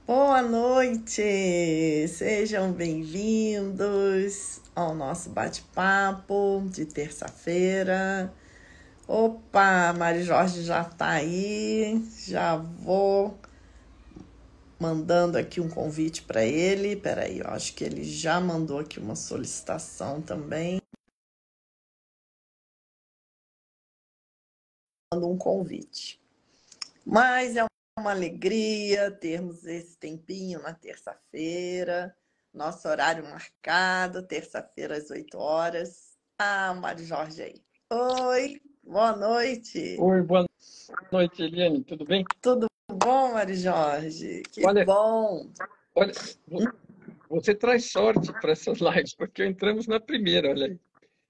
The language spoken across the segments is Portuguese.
Boa noite! Sejam bem-vindos ao nosso bate-papo de terça-feira. Opa, a Mari Jorge já está aí. Já vou mandando aqui um convite para ele. Peraí, eu acho que ele já mandou aqui uma solicitação também. Mando um convite. Mas é uma alegria termos esse tempinho na terça-feira, nosso horário marcado, terça-feira às 8 horas. Ah, Mário Jorge aí. Oi, boa noite. Oi, boa noite, Eliane. Tudo bem? Tudo bom, Mário Jorge? Que Olha, bom. olha, você traz sorte para essas lives, porque entramos na primeira, olha aí.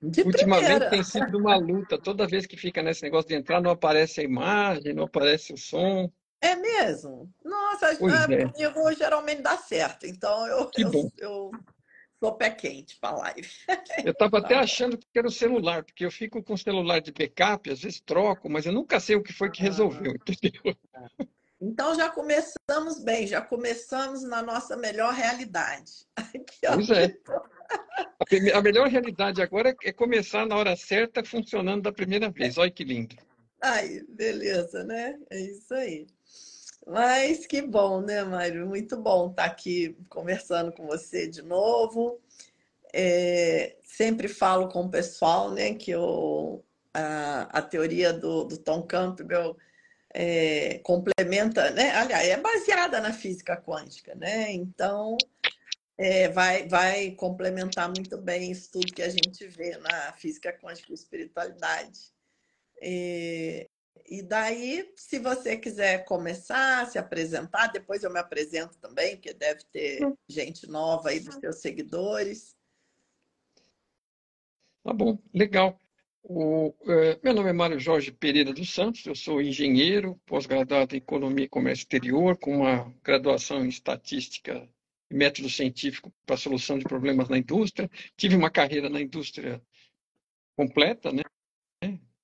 De Ultimamente primeira. tem sido uma luta. Toda vez que fica nesse negócio de entrar, não aparece a imagem, não aparece o som. É mesmo? Nossa, Pois é, comigo geralmente dá certo. Então eu, que eu, bom. eu sou pé quente para live. Eu estava até Tá bom. achando que era o celular, porque eu fico com o celular de backup, às vezes troco, mas eu nunca sei o que foi que resolveu, entendeu? Então já começamos bem, já começamos na nossa melhor realidade. Aqui, ó, Pois é. A melhor realidade agora é começar na hora certa, funcionando da primeira vez. Olha que lindo. aí, beleza, né? É isso aí. Mas que bom, né, Mário? Muito bom estar aqui conversando com você de novo. Sempre falo com o pessoal, né, que a teoria do Tom Campbell complementa, né? Aliás, é baseada na física quântica, né? Então vai complementar muito bem isso tudo que a gente vê na física quântica e espiritualidade. E daí, se você quiser começar, se apresentar, depois eu me apresento também, porque deve ter gente nova aí dos seus seguidores. Tá bom, legal. Meu nome é Mário Jorge Pereira dos Santos, eu sou engenheiro, pós-graduado em Economia e Comércio Exterior, com uma graduação em Estatística e Método Científico para a Solução de Problemas na Indústria. Tive uma carreira na indústria completa, né?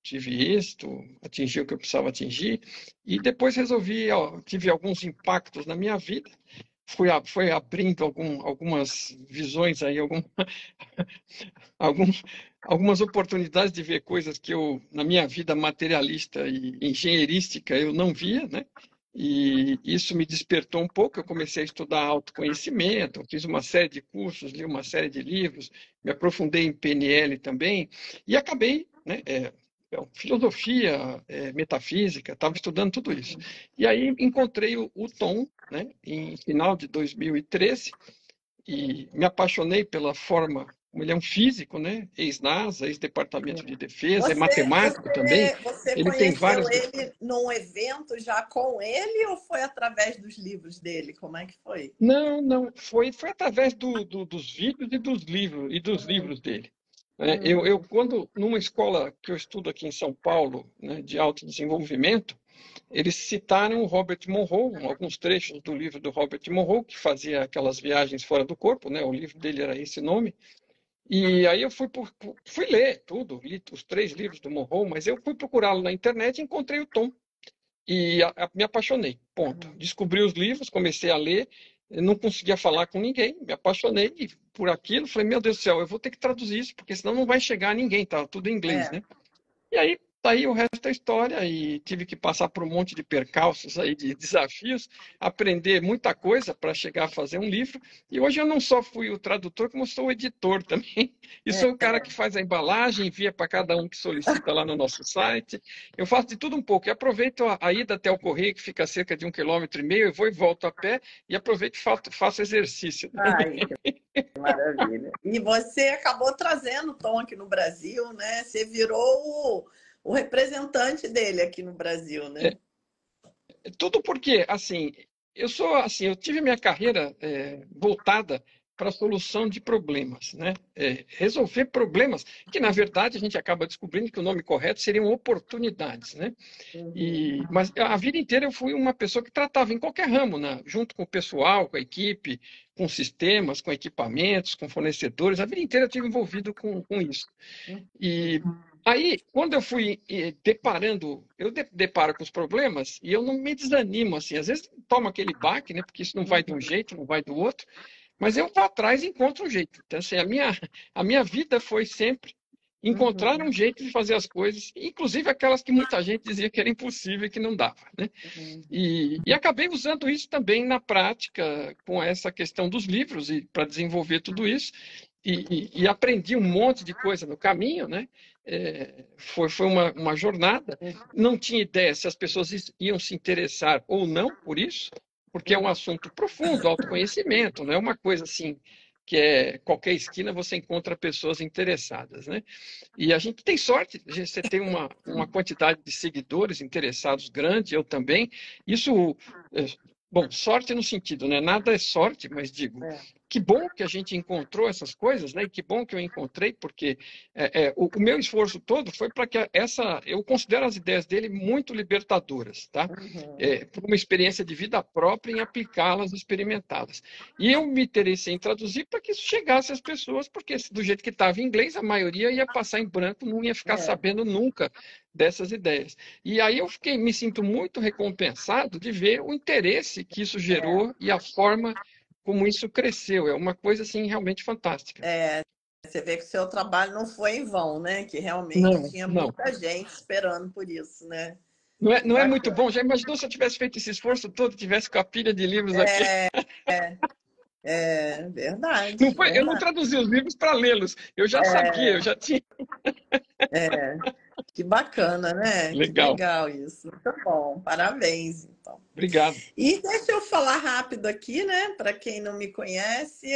Tive êxito, atingi o que eu precisava atingir, e depois resolvi, ó, tive alguns impactos na minha vida, foi abrindo algumas visões aí, algum, algumas oportunidades de ver coisas que eu, na minha vida materialista e engenheirística, eu não via, né? E isso me despertou um pouco. Eu comecei a estudar autoconhecimento, fiz uma série de cursos, li uma série de livros, me aprofundei em PNL também, e acabei, né? Filosofia, metafísica, estava estudando tudo isso. E aí encontrei o Tom, né, em final de 2013, e me apaixonei pela forma como ele é um físico, né? Ex-NASA, ex-Departamento de Defesa, é Você, matemático também. você Ele tem conheceu várias. ele num evento já com ele ou foi através dos livros dele? Como é que foi? Não, não, foi através dos vídeos e dos livros dele. Quando, numa escola que eu estudo aqui em São Paulo, né, de autodesenvolvimento, eles citaram o Robert Monroe, alguns trechos do livro do Robert Monroe, que fazia aquelas viagens fora do corpo, né? O livro dele era esse nome. E aí eu fui ler tudo, li os 3 livros do Monroe, mas eu fui procurá-lo na internet e encontrei o Tom. E me apaixonei, ponto. Descobri os livros, comecei a ler, eu não conseguia falar com ninguém, me apaixonei por aquilo, falei, meu Deus do céu, eu vou ter que traduzir isso, porque senão não vai chegar a ninguém, tá tudo em inglês, É, né? E aí, tá aí o resto da história, e tive que passar por um monte de percalços aí, de desafios, aprender muita coisa para chegar a fazer um livro. E hoje eu não só fui o tradutor, como sou o editor também. E sou o cara que faz a embalagem, envia para cada um que solicita lá no nosso site. Eu faço de tudo um pouco. E aproveito a ida até o correio, que fica a cerca de 1,5 km, eu vou e volto a pé, e aproveito e faço exercício ai, também. que maravilha. E você acabou trazendo o Tom aqui no Brasil, né? Você virou o representante dele aqui no Brasil, né? Tudo porque, assim, eu tive minha carreira voltada para a solução de problemas, né? Resolver problemas, que na verdade a gente acaba descobrindo que o nome correto seriam oportunidades, né? Uhum. Mas a vida inteira eu fui uma pessoa que tratava em qualquer ramo, né? Junto com o pessoal, com a equipe, com sistemas, com equipamentos, com fornecedores. A vida inteira eu estive envolvido com isso. Aí, quando eu fui deparando, deparo com os problemas e eu não me desanimo assim. Às vezes tomo aquele baque, né? Porque isso não vai de um jeito, não vai do outro, mas eu vou atrás e encontro um jeito. Então, assim, a minha vida foi sempre encontrar Uhum, um jeito de fazer as coisas, inclusive aquelas que muita gente dizia que era impossível e que não dava, né? uhum. E acabei usando isso também na prática, com essa questão dos livros, e para desenvolver tudo isso, e aprendi um monte de coisa no caminho, né? Foi uma jornada. Não tinha ideia se as pessoas iam se interessar ou não por isso, porque é um assunto profundo, autoconhecimento, não é uma coisa assim que é qualquer esquina você encontra pessoas interessadas, né? E a gente tem sorte, você tem uma quantidade de seguidores interessados grande, eu também. Isso, é, bom, sorte no sentido, né? Nada é sorte, mas digo, É, que bom que a gente encontrou essas coisas, né? E que bom que eu encontrei, porque o meu esforço todo foi para que eu considero as ideias dele muito libertadoras, tá? uhum. Por uma experiência de vida própria em aplicá-las, experimentá-las. E eu me interessei em traduzir para que isso chegasse às pessoas, porque do jeito que estava em inglês, a maioria ia passar em branco, não ia ficar É, sabendo nunca dessas ideias. E aí eu me sinto muito recompensado de ver o interesse que isso é, gerou e a forma como isso cresceu. É uma coisa assim realmente fantástica. é. Você vê que o seu trabalho não foi em vão, né? Que realmente Não, tinha não. muita gente esperando por isso, né? Que Não é muito bacana. bom. Já imaginou se eu tivesse feito esse esforço todo, tivesse com a pilha de livros aqui? É, é Não verdade, foi, eu não verdade. traduzi os livros para lê-los. Eu já sabia, eu já tinha. É, que bacana, né? Que Legal. legal isso. Muito bom, parabéns, então. Obrigado. E deixa eu falar rápido aqui, né? Para quem não me conhece,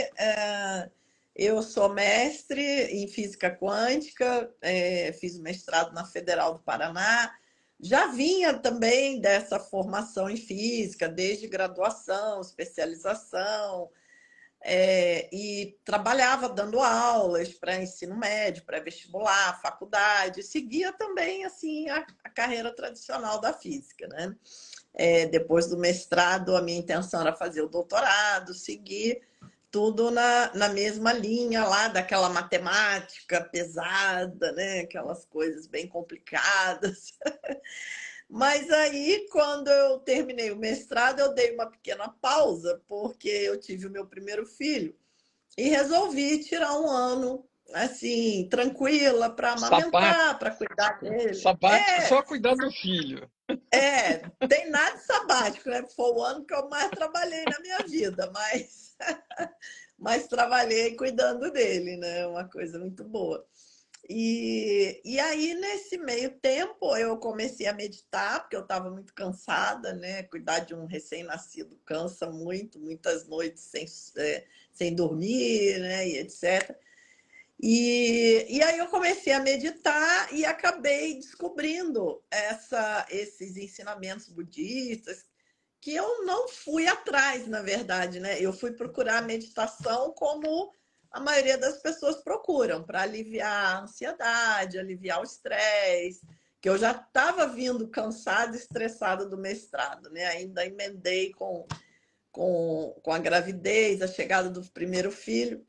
eu sou mestre em física quântica, fiz mestrado na Federal do Paraná. Já vinha também dessa formação em física, desde graduação, especialização, e trabalhava dando aulas para ensino médio, pré-vestibular, faculdade. Seguia também assim a carreira tradicional da física, né? Depois do mestrado, a minha intenção era fazer o doutorado, seguir tudo na mesma linha lá daquela matemática pesada, né? Aquelas coisas bem complicadas. Mas aí, quando eu terminei o mestrado, eu dei uma pequena pausa, porque eu tive o meu primeiro filho e resolvi tirar um ano, assim, tranquila, para Sabático, amamentar, para cuidar dele. sabático, só cuidar do filho. Tem nada de sabático, né? Foi o ano que eu mais trabalhei na minha vida, mas trabalhei cuidando dele, né? Uma coisa muito boa. E aí, nesse meio tempo, eu comecei a meditar, porque eu estava muito cansada, né? Cuidar de um recém-nascido cansa muito, muitas noites sem dormir, né? E etc. E aí eu comecei a meditar e acabei descobrindo esses ensinamentos budistas que eu não fui atrás, na verdade, né? Eu fui procurar a meditação como a maioria das pessoas procuram, para aliviar a ansiedade, aliviar o estresse, que eu já estava vindo cansada e estressada do mestrado, né? Ainda emendei com a gravidez, a chegada do primeiro filho,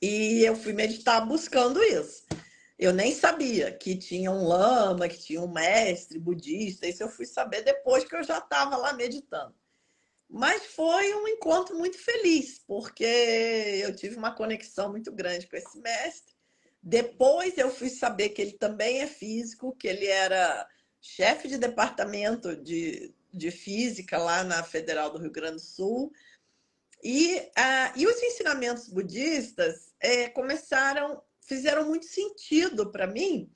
e eu fui meditar buscando isso. Eu nem sabia que tinha um lama, que tinha um mestre budista, isso eu fui saber depois que eu já estava lá meditando. Mas foi um encontro muito feliz, porque eu tive uma conexão muito grande com esse mestre. Depois eu fui saber que ele também é físico, que ele era chefe de departamento de física lá na Federal do Rio Grande do Sul. E os ensinamentos budistas fizeram muito sentido para mim,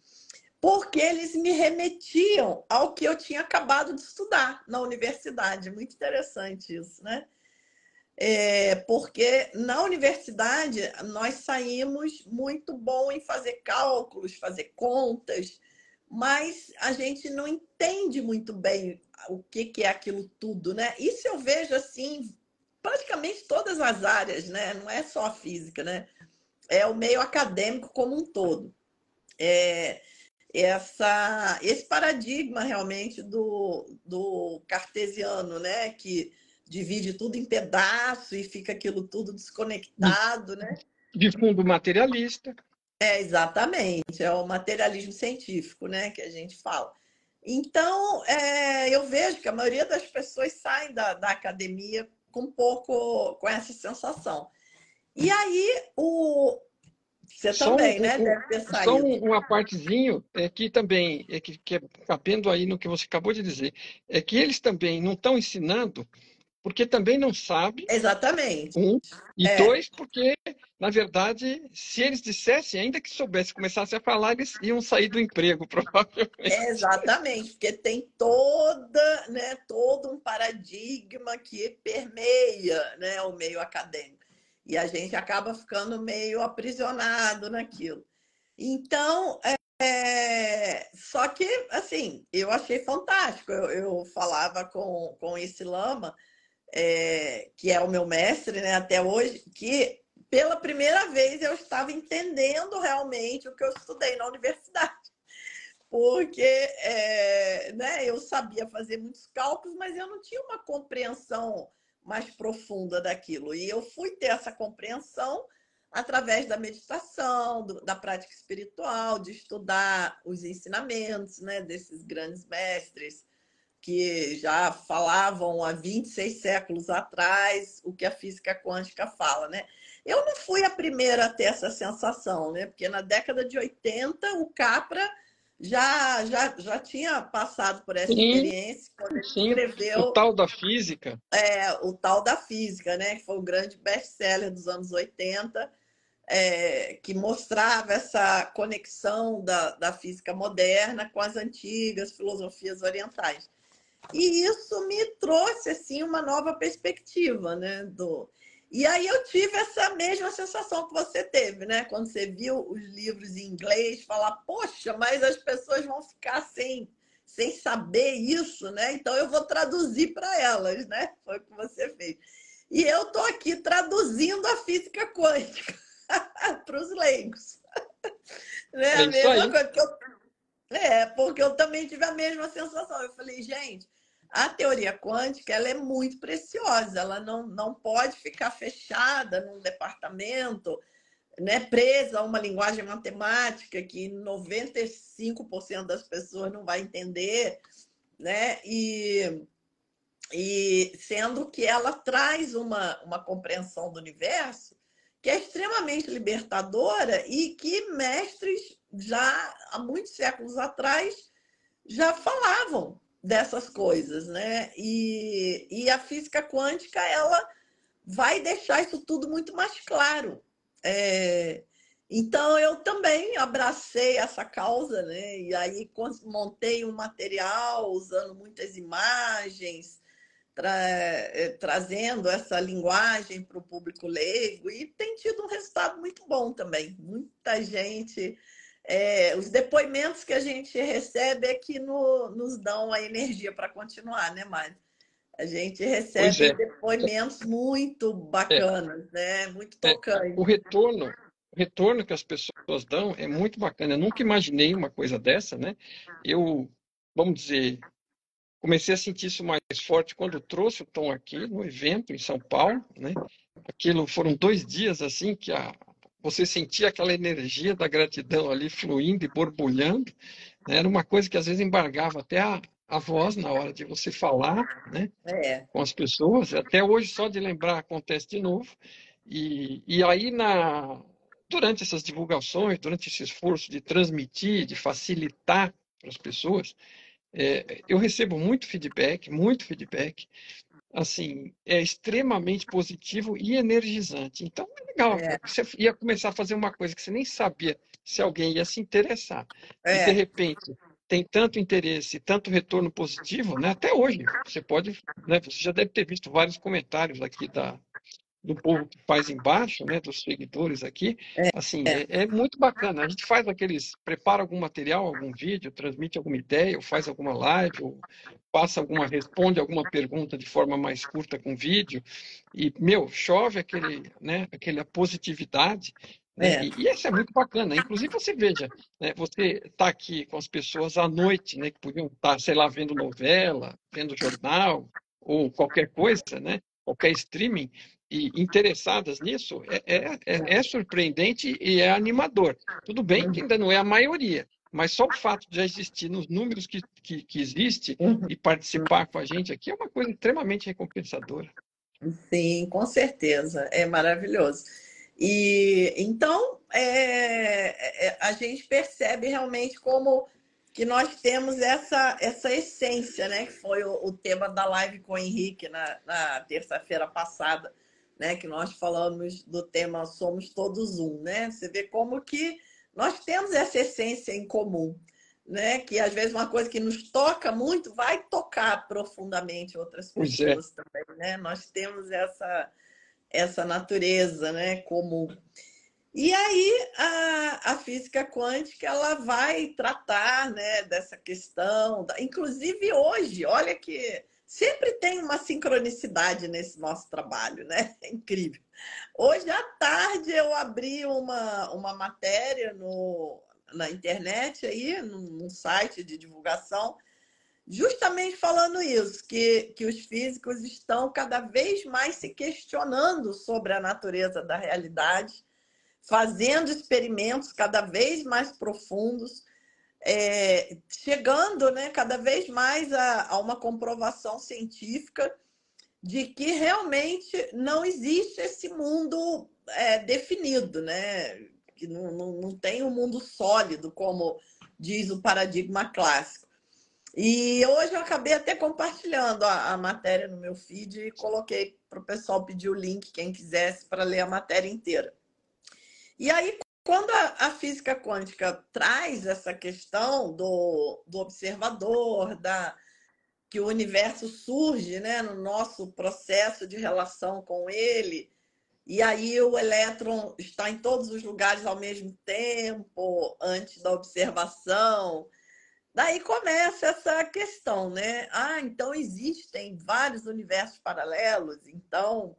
porque eles me remetiam ao que eu tinha acabado de estudar na universidade. Muito interessante isso, né? Porque na universidade nós saímos muito bom em fazer cálculos, fazer contas, mas a gente não entende muito bem o que é aquilo tudo, né? Isso eu vejo assim, praticamente todas as áreas, né? Não é só a física, né? É o meio acadêmico como um todo. É, esse paradigma realmente do cartesiano, né? Que divide tudo em pedaço e fica aquilo tudo De, desconectado, né? de fundo materialista. exatamente, é o materialismo científico, né, que a gente fala. Então, eu vejo que a maioria das pessoas saem da academia com um pouco com essa sensação. E aí, você Só, também, né, deve ter só saído. uma partezinho que também, que é cabendo aí no que você acabou de dizer, é que eles também não estão ensinando porque também não sabem. Exatamente. Um. E É, dois, porque, na verdade, se eles dissessem, ainda que soubessem, começassem a falar, eles iam sair do emprego, provavelmente. exatamente, porque tem todo um paradigma que permeia, né, o meio acadêmico. E a gente acaba ficando meio aprisionado naquilo. Então, só que, assim, eu achei fantástico. Eu falava com esse lama, que é o meu mestre, né, até hoje, que pela primeira vez eu estava entendendo realmente o que eu estudei na universidade. Porque né, eu sabia fazer muitos cálculos, mas eu não tinha uma compreensão mais profunda daquilo. E eu fui ter essa compreensão através da meditação, da prática espiritual, de estudar os ensinamentos, né, desses grandes mestres que já falavam há 26 séculos atrás o que a física quântica fala, né? Eu não fui a primeira a ter essa sensação, né? Porque na década de 80 o Capra já tinha passado por essa Sim, experiência quando ele sim. O escreveu tal da física. o tal da física, né? Que foi o grande best-seller dos anos 80, que mostrava essa conexão da física moderna com as antigas filosofias orientais. E isso me trouxe assim uma nova perspectiva, né? E aí eu tive essa mesma sensação que você teve, né? Quando você viu os livros em inglês, falar, poxa, mas as pessoas vão ficar sem saber isso, né? Então eu vou traduzir para elas, né? Foi o que você fez. E eu estou aqui traduzindo a física quântica para os leigos. Né? É A isso mesma aí. coisa que porque eu também tive a mesma sensação. Eu falei, gente, a teoria quântica ela é muito preciosa, ela não pode ficar fechada num departamento, né, presa a uma linguagem matemática que 95% das pessoas não vai entender, né? E sendo que ela traz uma compreensão do universo que é extremamente libertadora e que mestres já há muitos séculos atrás já falavam dessas coisas, né? E a física quântica ela vai deixar isso tudo muito mais claro. É, então eu também abracei essa causa, né? E aí montei um material usando muitas imagens, trazendo essa linguagem para o público leigo e tem tido um resultado muito bom também. Muita gente os depoimentos que a gente recebe é que nos dão a energia para continuar, né, Mário? A gente Pois recebe é. depoimentos muito É, bacanas, né? Muito é. O tocantes. retorno, o retorno que as pessoas dão é muito bacana. Eu nunca imaginei uma coisa dessa, né? Eu, vamos dizer, comecei a sentir isso mais forte quando trouxe o Tom aqui no evento em São Paulo, né? Aquilo foram 2 dias assim que você sentia aquela energia da gratidão ali fluindo e borbulhando, né? Era uma coisa que às vezes embargava até a voz na hora de você falar, né? É, Com as pessoas. Até hoje só de lembrar acontece de novo. E aí durante essas divulgações, durante esse esforço de transmitir, de facilitar para as pessoas, eu recebo muito feedback, assim, é extremamente positivo e energizante. Então, é legal, é, você ia começar a fazer uma coisa que você nem sabia se alguém ia se interessar, e de é, repente tem tanto interesse, tanto retorno positivo, né? Até hoje, você pode, né? Você já deve ter visto vários comentários aqui do povo que faz embaixo, né, dos seguidores aqui, assim, é, é muito bacana. A gente faz prepara algum material, algum vídeo, transmite alguma ideia, ou faz alguma live, ou responde alguma pergunta de forma mais curta com vídeo, e, meu, chove aquela positividade, né, é, e isso é muito bacana. Inclusive, você veja, né, você está aqui com as pessoas à noite, né, que podiam estar, sei lá, vendo novela, vendo jornal, ou qualquer coisa, né, qualquer streaming, e interessadas nisso é surpreendente e é animador. Tudo bem que ainda não é a maioria, mas só o fato de já existir nos números que existe Uhum. e participar com a gente aqui é uma coisa extremamente recompensadora. Sim, com certeza, é maravilhoso. E então a gente percebe realmente como que nós temos essa essência, né? Que foi o tema da live com o Henrique na terça-feira passada, né? Que nós falamos do tema Somos Todos Um, né? Você vê como que nós temos essa essência em comum, né? Que às vezes uma coisa que nos toca muito vai tocar profundamente outras Pois é. pessoas também, né? Nós temos essa natureza, né, comum. E aí a física quântica ela vai tratar, né, dessa questão, inclusive hoje, olha que sempre tem uma sincronicidade nesse nosso trabalho, né? É incrível. Hoje à tarde eu abri uma matéria na internet aí, num site de divulgação, justamente falando isso, que os físicos estão cada vez mais se questionando sobre a natureza da realidade, fazendo experimentos cada vez mais profundos, chegando, né, cada vez mais a uma comprovação científica de que realmente não existe esse mundo definido, né? Que não tem um mundo sólido, como diz o paradigma clássico. E hoje eu acabei até compartilhando a matéria no meu feed e coloquei para o pessoal pedir o link, quem quisesse, para ler a matéria inteira. E aí, quando a física quântica traz essa questão do observador, que o universo surge, né, no nosso processo de relação com ele, e aí o elétron está em todos os lugares ao mesmo tempo, antes da observação. Daí começa essa questão, né? Ah, então existem vários universos paralelos, então,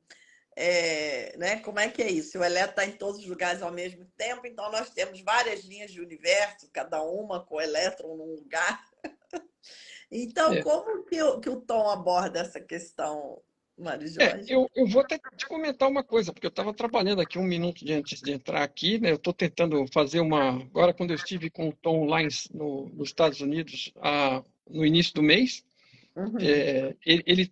né? Como é que é isso? O elétron está em todos os lugares ao mesmo tempo, então nós temos várias linhas de universo, cada uma com o elétron num lugar. Então, É. como que o Tom aborda essa questão, Mário Jorge? Eu vou até te comentar uma coisa, porque eu estava trabalhando aqui um minuto antes de entrar aqui, né? Eu estou tentando fazer uma. Agora, quando eu estive com o Tom lá nos Estados Unidos, no início do mês, Uhum. ele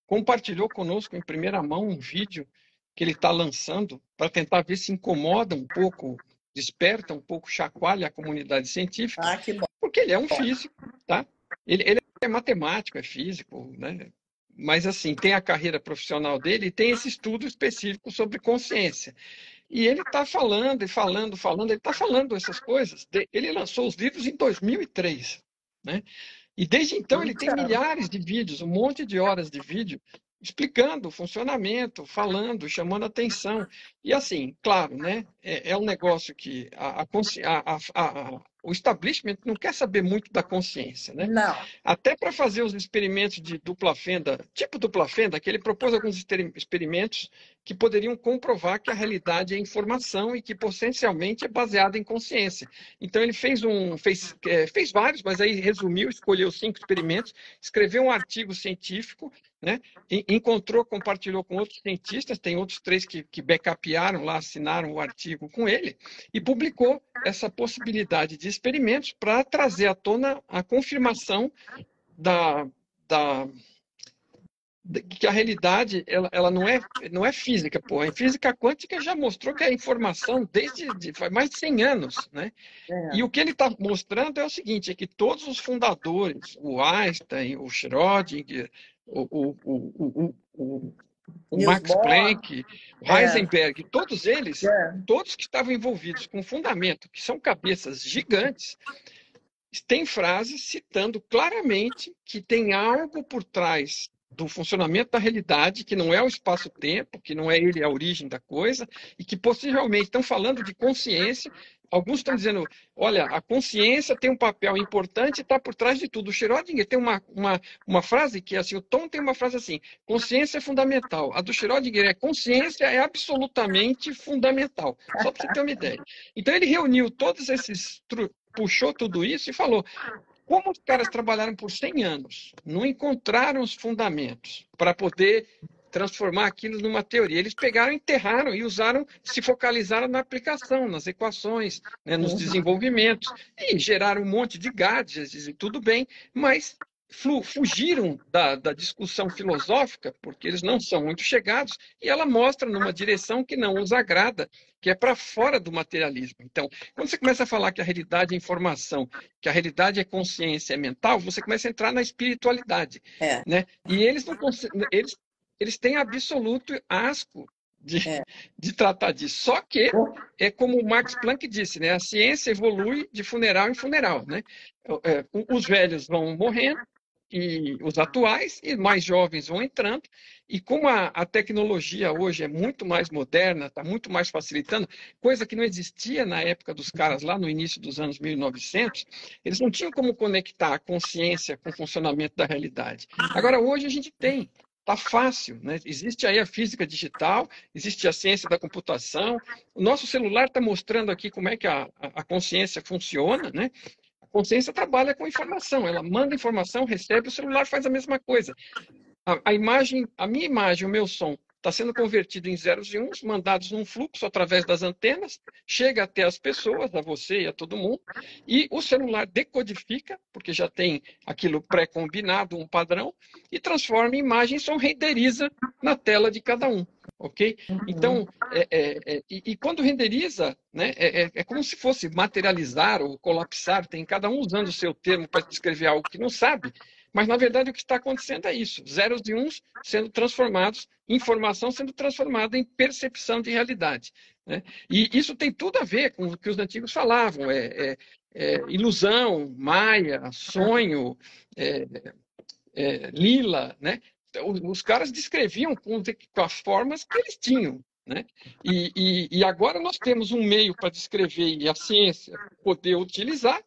compartilhou conosco em primeira mão um vídeo que ele está lançando para tentar ver se incomoda um pouco, desperta um pouco, chacoalha a comunidade científica, Ah, que bom. porque ele é um físico, tá? Ele é matemático, é físico, né? Mas, assim, tem a carreira profissional dele e tem esse estudo específico sobre consciência. E ele está falando e falando, falando, ele está falando essas coisas. Ele lançou os livros em 2003, né? E desde então ele tem Então, milhares de vídeos, um monte de horas de vídeo, explicando o funcionamento, falando, chamando atenção. E assim, claro, né? É um negócio que o establishment não quer saber muito da consciência, né? não. Até para fazer os experimentos de dupla fenda, tipo dupla fenda, que ele propôs alguns experimentos que poderiam comprovar que a realidade é informação e que potencialmente é baseada em consciência. Então ele fez vários, mas aí resumiu, escolheu 5 experimentos, escreveu um artigo científico, né? Encontrou, compartilhou com outros cientistas, tem outros 3 que backupearam lá, assinaram o artigo com ele, e publicou essa possibilidade de experimentos para trazer à tona a confirmação da, da, que a realidade ela não é física. Pô. A física quântica já mostrou que a informação faz mais de 100 anos. Né? E É. o que ele está mostrando é o seguinte, é que todos os fundadores, o Einstein, o Schrödinger, o Niels Max Bohr, Planck, o é, Heisenberg, todos eles, é. todos que estavam envolvidos com fundamento, que são cabeças gigantes, tem frases citando claramente que tem algo por trás do funcionamento da realidade, que não é o espaço-tempo, que não é ele a origem da coisa, e que possivelmente estão falando de consciência. Alguns estão dizendo, olha, a consciência tem um papel importante e está por trás de tudo. O Schrödinger tem uma frase que, assim, o Tom tem uma frase assim, consciência é fundamental. A do Schrödinger é consciência é absolutamente fundamental. Só para você ter uma ideia. Então ele reuniu todos esses puxou tudo isso e falou: como os caras trabalharam por 100 anos, não encontraram os fundamentos para poder transformar aquilo numa teoria. Eles pegaram, enterraram e usaram, se focalizaram na aplicação, nas equações, né, nos desenvolvimentos, e geraram um monte de gadgets e tudo bem, mas fugiram da discussão filosófica, porque eles não são muito chegados, e ela mostra numa direção que não os agrada, que é para fora do materialismo. Então, quando você começa a falar que a realidade é informação, que a realidade é consciência, é mental, você começa a entrar na espiritualidade, né? E eles não eles têm absoluto asco de tratar disso. Só que é como o Max Planck disse, né? A ciência evolui de funeral em funeral, né? Os velhos vão morrendo, e os atuais, e mais jovens vão entrando, e como a tecnologia hoje é muito mais moderna, está muito mais facilitando, coisa que não existia na época dos caras lá no início dos anos 1900, eles não tinham como conectar a consciência com o funcionamento da realidade. Agora, hoje a gente tem. Está fácil, né? Existe aí a física digital, existe a ciência da computação. O nosso celular está mostrando aqui como é que a consciência funciona, né? A consciência trabalha com informação, ela manda informação, recebe, o celular faz a mesma coisa. A minha imagem, o meu som, está sendo convertido em zeros e uns, mandados num fluxo através das antenas, chega até as pessoas, a você e a todo mundo, e o celular decodifica, porque já tem aquilo pré-combinado, um padrão, e transforma em imagem e som, renderiza na tela de cada um. Ok? Então, e quando renderiza, né, é como se fosse materializar ou colapsar, tem cada um usando o seu termo para descrever algo que não sabe, mas, na verdade, o que está acontecendo é isso, zeros e uns sendo transformados, informação sendo transformada em percepção de realidade, né? E isso tem tudo a ver com o que os antigos falavam, ilusão, maia, sonho, lila, né? Os caras descreviam com as formas que eles tinham, né? E agora nós temos um meio para descrever e a ciência poder utilizar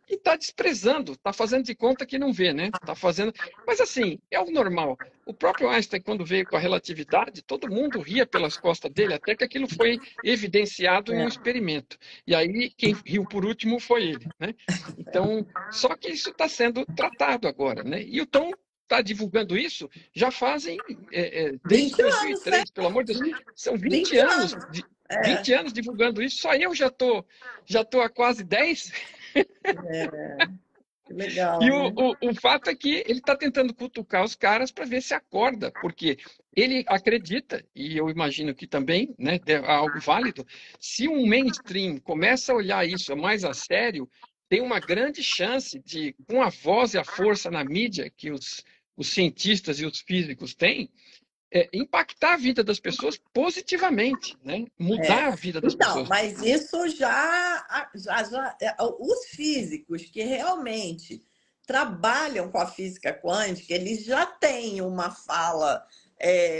e está desprezando, está fazendo de conta que não vê, né? Tá fazendo... Mas assim, é o normal. O próprio Einstein, quando veio com a relatividade, todo mundo ria pelas costas dele, até que aquilo foi evidenciado em um experimento. E aí, quem riu por último foi ele, né? Então, só que isso está sendo tratado agora, né? E o Tom está divulgando isso já fazem desde 2003, anos, pelo amor de Deus, são 20 anos. 20 anos divulgando isso, só eu já tô há quase 10. Que legal. E o fato é que ele está tentando cutucar os caras para ver se acorda, porque ele acredita, e eu imagino que também, né, é algo válido, se um mainstream começa a olhar isso mais a sério, tem uma grande chance de, com a voz e a força na mídia que os cientistas e os físicos têm, impactar a vida das pessoas positivamente, né? Mudar a vida das pessoas. Mas isso já os físicos que realmente trabalham com a física quântica, eles já têm uma fala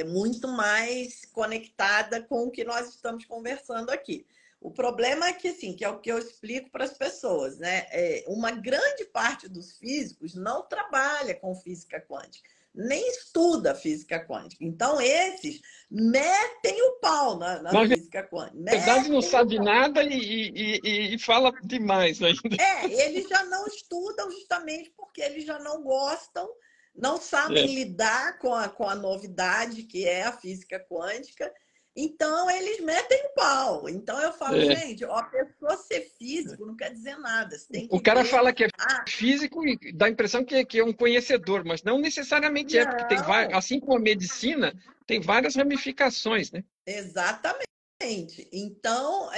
muito mais conectada com o que nós estamos conversando aqui. O problema é que, assim, que é o que eu explico para as pessoas, né? Uma grande parte dos físicos não trabalha com física quântica, nem estuda física quântica. Então, esses metem o pau na física quântica. Na verdade, não sabe nada e fala demais ainda. Eles já não estudam justamente porque eles já não gostam, não sabem lidar com a novidade que é a física quântica. Então, eles metem o pau. Então, eu falo, gente, a pessoa ser físico não quer dizer nada. Você tem que o cara fala que é físico e dá a impressão que é um conhecedor, mas não necessariamente porque tem assim como a medicina, tem várias ramificações, né? Exatamente. Então,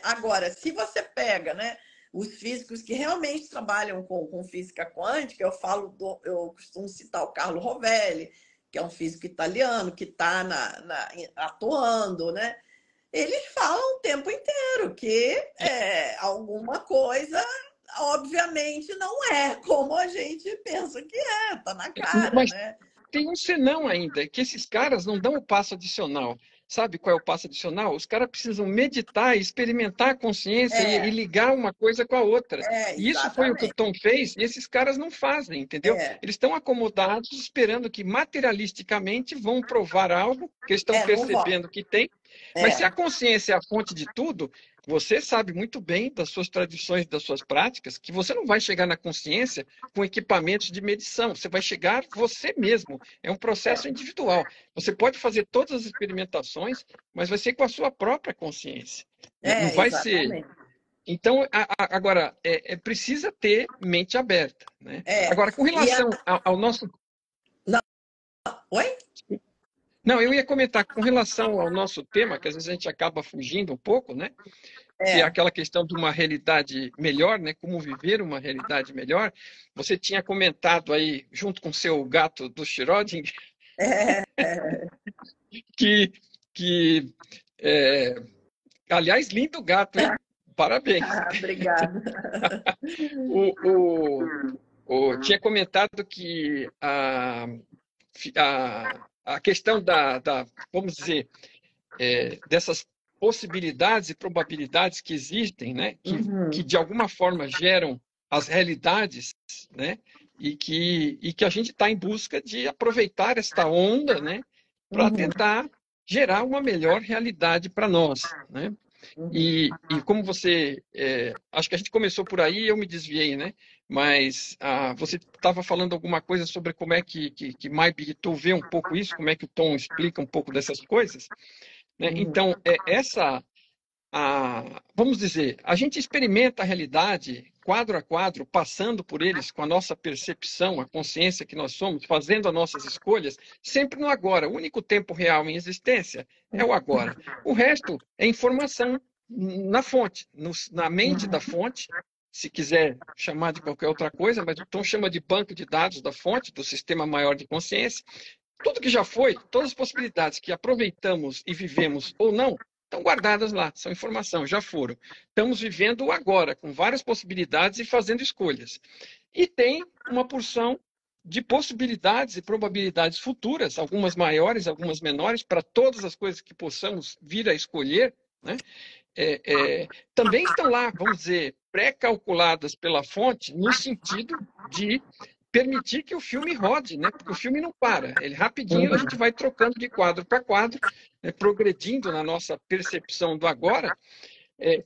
agora, se você pega, né, os físicos que realmente trabalham com física quântica, eu costumo citar o Carlo Rovelli, que é um físico italiano, que está atuando, né? Eles falam o tempo inteiro que alguma coisa, obviamente, não é como a gente pensa que tá na cara, mas né? Tem um senão ainda, que esses caras não dão o passo adicional. Sabe qual é o passo adicional? Os caras precisam meditar, experimentar a consciência e ligar uma coisa com a outra. E isso foi o que o Tom fez, e esses caras não fazem, entendeu? Eles estão acomodados, esperando que materialisticamente vão provar algo que eles estão percebendo que tem, Mas se É, a consciência é a fonte de tudo, você sabe muito bem das suas tradições, das suas práticas, que você não vai chegar na consciência com equipamentos de medição, você vai chegar você mesmo. É um processo individual. Você pode fazer todas as experimentações, mas vai ser com a sua própria consciência. Não vai ser. exatamente. Então, agora, precisa ter mente aberta, né? É, Agora, com e a... relação ao nosso. Não, oi? Não, eu ia comentar com relação ao nosso tema, que às vezes a gente acaba fugindo um pouco, né? Que é É, aquela questão de uma realidade melhor, né? Como viver uma realidade melhor. Você tinha comentado aí, junto com seu gato do Schrödinger, é, que, que aliás, lindo gato, hein? Parabéns. obrigada. O, tinha comentado que a questão vamos dizer, dessas possibilidades e probabilidades que existem, né, que Uhum, de alguma forma geram as realidades, né, e que a gente está em busca de aproveitar esta onda, né, para uhum, tentar gerar uma melhor realidade para nós, né? uhum. E como você, acho que a gente começou por aí e eu me desviei, né? Mas você estava falando alguma coisa sobre como é que Mai Big vê um pouco isso, como é que o Tom explica um pouco dessas coisas, né? Uhum, Então, vamos dizer, a gente experimenta a realidade quadro a quadro, passando por eles com a nossa percepção, a consciência que nós somos, fazendo as nossas escolhas, sempre no agora. O único tempo real em existência é o agora. O resto é informação na fonte, na mente da fonte, se quiser chamar de qualquer outra coisa, mas o Tom chama de banco de dados da fonte, do sistema maior de consciência. Tudo que já foi, todas as possibilidades que aproveitamos e vivemos ou não, estão guardadas lá, são informação, já foram. Estamos vivendo o agora, com várias possibilidades e fazendo escolhas. E tem uma porção de possibilidades e probabilidades futuras, algumas maiores, algumas menores, para todas as coisas que possamos vir a escolher, né? Também estão lá, vamos dizer, pré-calculadas pela fonte, no sentido de permitir que o filme rode, né? Porque o filme não para. Ele rapidinho a gente vai trocando de quadro para quadro, né? Progredindo na nossa percepção do agora,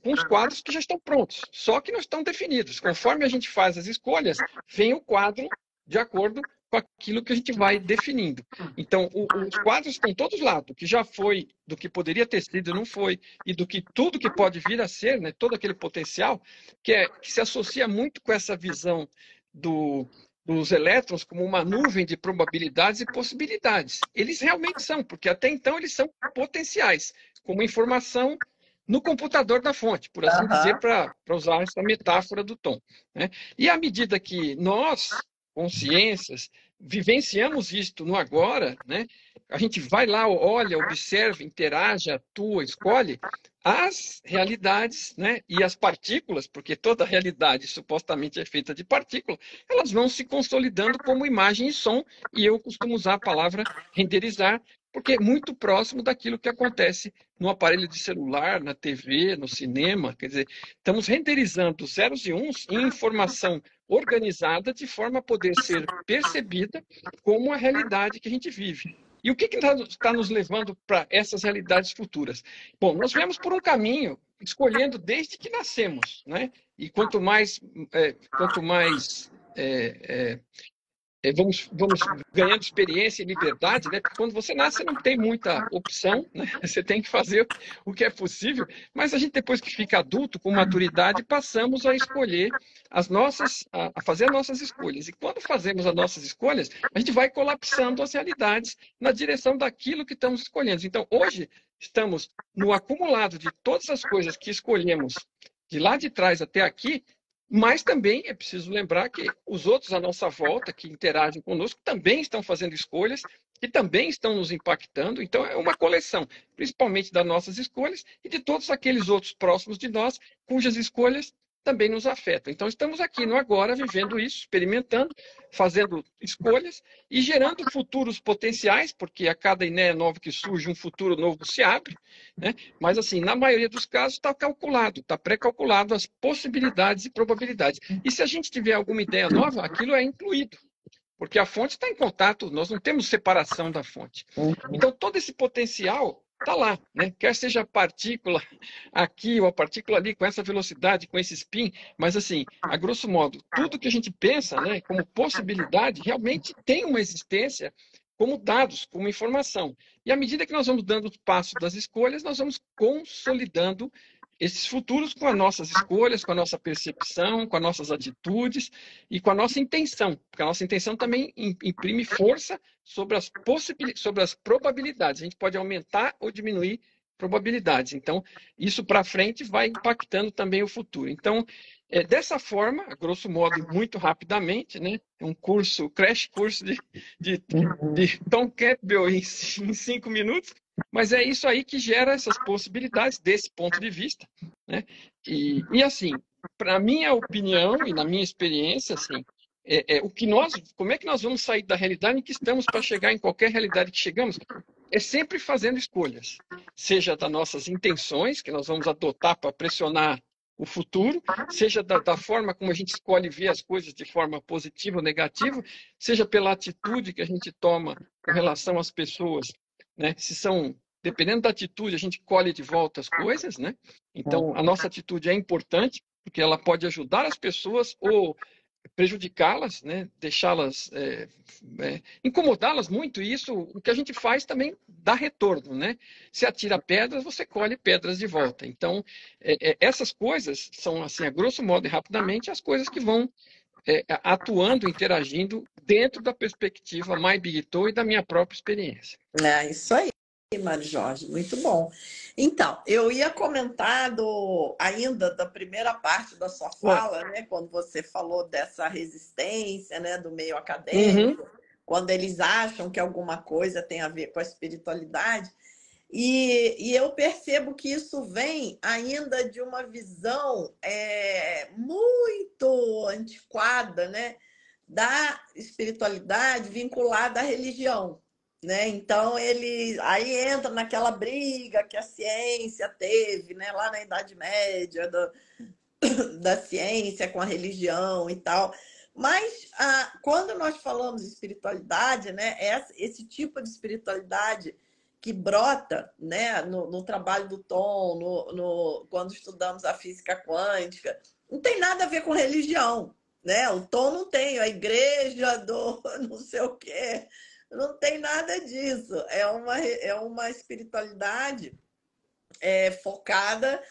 com os quadros que já estão prontos, só que não estão definidos. Conforme a gente faz as escolhas, vem o quadro de acordo com aquilo que a gente vai definindo. Então, os quadros estão todos lá, do que já foi, do que poderia ter sido e não foi, e do que tudo que pode vir a ser, né? Todo aquele potencial, que se associa muito com essa visão dos elétrons como uma nuvem de probabilidades e possibilidades. Eles realmente são, porque até então eles são potenciais, como informação no computador da fonte, por assim dizer, aham, para usar essa metáfora do Tom, né? E à medida que nós, consciências, vivenciamos isto no agora, né? A gente vai lá, olha, observa, interage, atua, escolhe, as realidades, né, e as partículas, porque toda realidade supostamente é feita de partículas, elas vão se consolidando como imagem e som, e eu costumo usar a palavra renderizar, porque é muito próximo daquilo que acontece no aparelho de celular, na TV, no cinema. Quer dizer, estamos renderizando zeros e uns em informação organizada de forma a poder ser percebida como a realidade que a gente vive. E o que está nos levando para essas realidades futuras? Bom, nós viemos por um caminho, escolhendo desde que nascemos, né? E quanto mais vamos ganhando experiência e liberdade, né? Porque quando você nasce, você não tem muita opção, né? Você tem que fazer o que é possível, mas a gente, depois que fica adulto, com maturidade, passamos a escolher a fazer as nossas escolhas. E quando fazemos as nossas escolhas, a gente vai colapsando as realidades na direção daquilo que estamos escolhendo. Então, hoje, estamos no acumulado de todas as coisas que escolhemos de lá de trás até aqui, mas também é preciso lembrar que os outros à nossa volta, que interagem conosco, também estão fazendo escolhas, que também estão nos impactando. Então, é uma coleção, principalmente das nossas escolhas e de todos aqueles outros próximos de nós, cujas escolhas também nos afetam. Então, estamos aqui no agora, vivendo isso, experimentando, fazendo escolhas e gerando futuros potenciais, porque a cada ideia nova que surge, um futuro novo se abre, né? Mas, assim, na maioria dos casos, está calculado, está pré-calculado as possibilidades e probabilidades. E se a gente tiver alguma ideia nova, aquilo é incluído, porque a fonte está em contato, nós não temos separação da fonte. uhum, Então, todo esse potencial está lá, né? Quer seja a partícula aqui ou a partícula ali, com essa velocidade, com esse spin, mas assim, a grosso modo, tudo que a gente pensa, né, como possibilidade, realmente tem uma existência como dados, como informação. E à medida que nós vamos dando os passos das escolhas, nós vamos consolidando esses futuros com as nossas escolhas, com a nossa percepção, com as nossas atitudes e com a nossa intenção, porque a nossa intenção também imprime força sobre sobre as probabilidades. A gente pode aumentar ou diminuir probabilidades. Então, isso para frente vai impactando também o futuro. Então, dessa forma, a grosso modo, e muito rapidamente, né? É um curso, crash curso de Tom Campbell em 5 minutos, mas é isso aí que gera essas possibilidades desse ponto de vista, né? E assim, para minha opinião e na minha experiência, assim, como é que nós vamos sair da realidade em que estamos para chegar em qualquer realidade que chegamos? É sempre fazendo escolhas, seja das nossas intenções, que nós vamos adotar para pressionar o futuro, seja da forma como a gente escolhe ver as coisas de forma positiva ou negativa, seja pela atitude que a gente toma com relação às pessoas, né? Se são, dependendo da atitude, a gente colhe de volta as coisas, né? Então, a nossa atitude é importante, porque ela pode ajudar as pessoas ou prejudicá-las, né? Deixá-las, incomodá-las muito, e isso, o que a gente faz também dá retorno, né? Se atira pedras, você colhe pedras de volta. Então, essas coisas são, assim, a grosso modo e rapidamente, as coisas que vão atuando, interagindo dentro da perspectiva My Big Toe e da minha própria experiência. É isso aí, Mário Jorge, muito bom. Então, eu ia comentar ainda da primeira parte da sua fala, né, quando você falou dessa resistência, né, do meio acadêmico, quando eles acham que alguma coisa tem a ver com a espiritualidade. E eu percebo que isso vem ainda de uma visão muito antiquada, né, da espiritualidade vinculada à religião, né? Então ele aí entra naquela briga que a ciência teve, né, lá na Idade Média, da ciência com a religião e tal. Mas quando nós falamos de espiritualidade, né, esse tipo de espiritualidade que brota, né, no trabalho do Tom, quando estudamos a física quântica, não tem nada a ver com religião, né? O Tom não tem a igreja do não sei o quê, não tem nada disso. É uma espiritualidade focada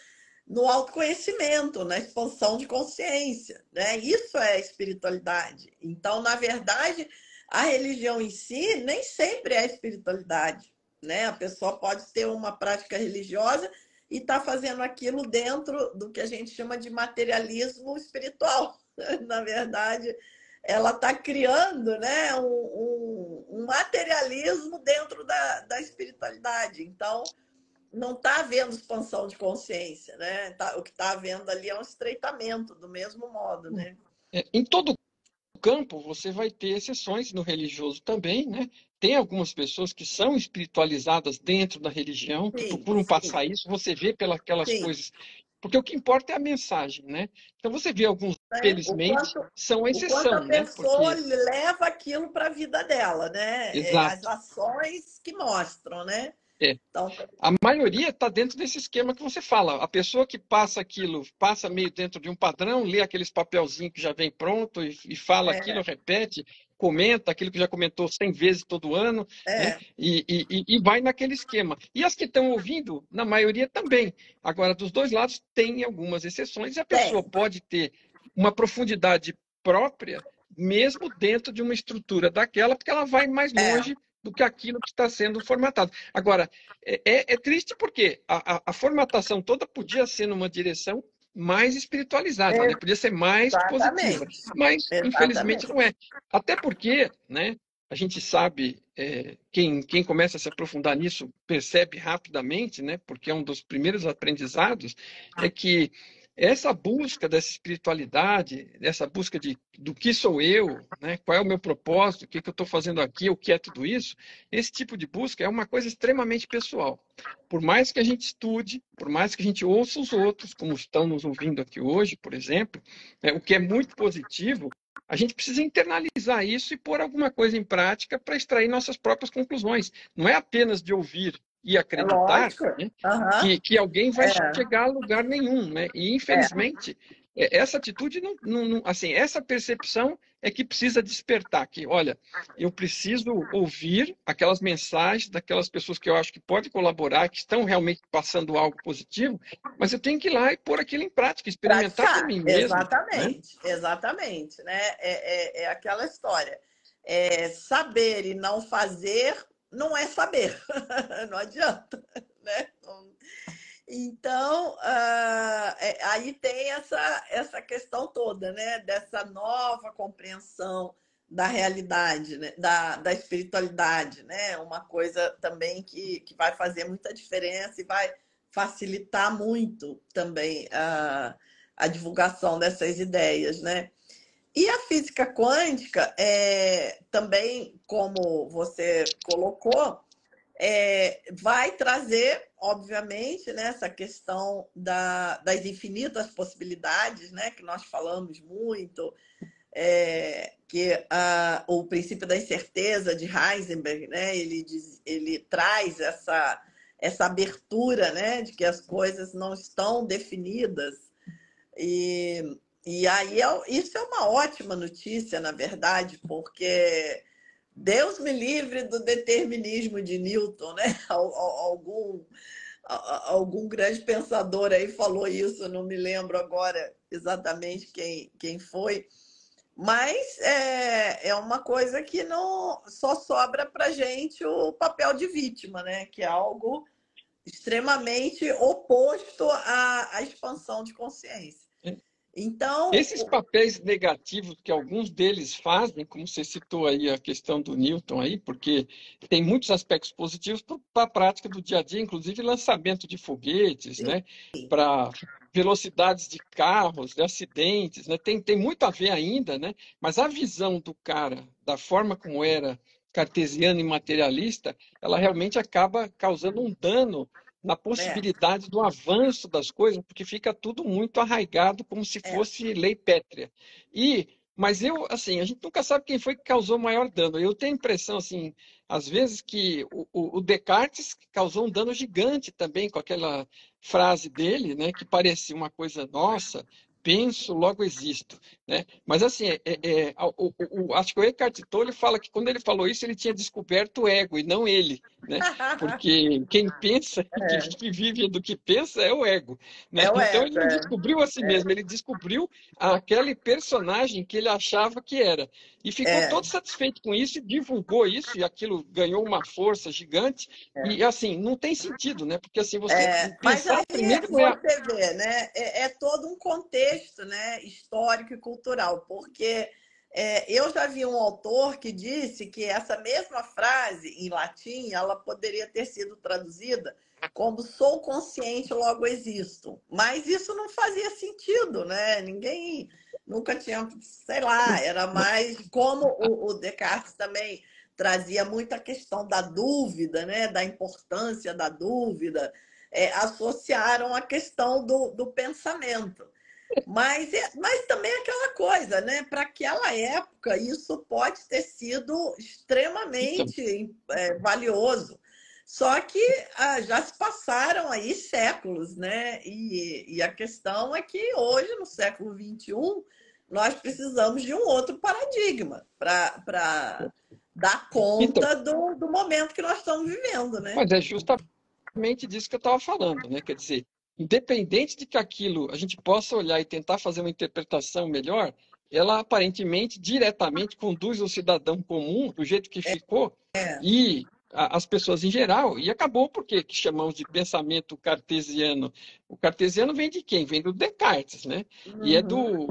no autoconhecimento, na expansão de consciência, né? Isso é espiritualidade. Então, na verdade, a religião em si nem sempre é espiritualidade, né? A pessoa pode ter uma prática religiosa e estar fazendo aquilo dentro do que a gente chama de materialismo espiritual. Na verdade, ela está criando, né, um materialismo dentro da espiritualidade. Então, não está havendo expansão de consciência, né? O que está havendo ali é um estreitamento, do mesmo modo, né? Em todo campo, você vai ter exceções no religioso também, né? Tem algumas pessoas que são espiritualizadas dentro da religião, que procuram passar isso, você vê pelas coisas. Porque o que importa é a mensagem, né? Então você vê alguns, felizmente, são a exceção, a pessoa, né? leva aquilo para a vida dela, né? As ações que mostram, né? Então, a maioria está dentro desse esquema que você fala. A pessoa que passa aquilo, passa meio dentro de um padrão, lê aqueles papelzinhos que já vem pronto e fala aquilo, repete, comenta aquilo que já comentou 100 vezes todo ano, né? E vai naquele esquema. E as que estão ouvindo, na maioria também. Agora, dos dois lados, tem algumas exceções e a pessoa pode ter uma profundidade própria, mesmo dentro de uma estrutura daquela, porque ela vai mais longe do que aquilo que está sendo formatado. Agora, é triste porque a formatação toda podia ser numa direção mais espiritualizada, né? Podia ser mais positiva, mas infelizmente não é. Até porque, né, a gente sabe, quem começa a se aprofundar nisso percebe rapidamente, né, porque é um dos primeiros aprendizados, é que essa busca dessa espiritualidade, essa busca do que sou eu, né? Qual é o meu propósito, o que eu estou fazendo aqui, o que é tudo isso, esse tipo de busca é uma coisa extremamente pessoal. Por mais que a gente estude, por mais que a gente ouça os outros, como estão nos ouvindo aqui hoje, por exemplo, o que é muito positivo, a gente precisa internalizar isso e pôr alguma coisa em prática para extrair nossas próprias conclusões. Não é apenas de ouvir e É acreditar, lógico. né, Aham. que alguém vai É, chegar a lugar nenhum, né? E é. infelizmente essa atitude assim, essa percepção é que precisa despertar, que olha, eu preciso ouvir aquelas mensagens daquelas pessoas que eu acho que podem colaborar, que estão realmente passando algo positivo, mas eu tenho que ir lá e pôr aquilo em prática, experimentar por Praticar, mim mesmo, né? exatamente, exatamente, né? É aquela história. Saber e não fazer não é saber, não adianta, né? Então, aí tem essa questão toda, né? Dessa nova compreensão da realidade, né? Da espiritualidade, né? Uma coisa também que vai fazer muita diferença e vai facilitar muito também a divulgação dessas ideias, né? E a física quântica, também, como você colocou, vai trazer, obviamente, né, essa questão das infinitas possibilidades, né, que nós falamos muito, que o princípio da incerteza de Heisenberg, né, ele traz essa abertura, né, de que as coisas não estão definidas. E aí isso é uma ótima notícia, na verdade, porque Deus me livre do determinismo de Newton, né? Algum grande pensador aí falou isso, não me lembro agora exatamente quem foi, mas é uma coisa que não só sobra para gente o papel de vítima, né? Que é algo extremamente oposto à expansão de consciência. Então, Esses papéis negativos que alguns deles fazem, como você citou aí a questão do Newton aí, porque tem muitos aspectos positivos para a prática do dia a dia, inclusive lançamento de foguetes, né, para velocidades de carros, de acidentes, né, tem muito a ver ainda, né, mas a visão do cara, da forma como era cartesiana e materialista, ela realmente acaba causando um dano na é, possibilidade do avanço das coisas, porque fica tudo muito arraigado como se é, fosse lei pétrea. Mas assim, a gente nunca sabe quem foi que causou maior dano. Eu tenho a impressão, assim, às vezes que o Descartes causou um dano gigante também com aquela frase dele, né, que parecia uma coisa nossa, penso, logo existo, né? Mas assim, acho que o Eckhart Tolle fala que quando ele falou isso, ele tinha descoberto o ego e não ele, né? Porque quem pensa, que vive do que pensa, é o ego, né? é o Então ele ego, não descobriu a si mesmo, ele descobriu aquele personagem que ele achava que era. E ficou é, todo satisfeito com isso e divulgou isso, e aquilo ganhou uma força gigante. E assim, não tem sentido, né? Porque assim, você Mas pensar aí primeiro não é. você vê, né? É todo um contexto, né, histórico e cultural, porque eu já vi um autor que disse que essa mesma frase em latim ela poderia ter sido traduzida como sou consciente, logo existo. Mas isso não fazia sentido, né? Ninguém nunca tinha, sei lá, era mais como o Descartes também trazia muita questão da dúvida, né? Da importância da dúvida, associaram a questão do pensamento. Mas também aquela coisa, né? Para aquela época, isso pode ter sido Então, extremamente valioso. Só que já se passaram aí séculos, né? E a questão é que hoje, no século XXI, nós precisamos de um outro paradigma para dar então, conta do momento que nós estamos vivendo, né? mas é justamente disso que eu estava falando, né? Quer dizer, independente de que aquilo a gente possa olhar e tentar fazer uma interpretação melhor, ela aparentemente diretamente conduz o cidadão comum do jeito que ficou e as pessoas em geral, e acabou porque que chamamos de pensamento cartesiano. O cartesiano vem de quem? Vem do Descartes, né? E Uhum.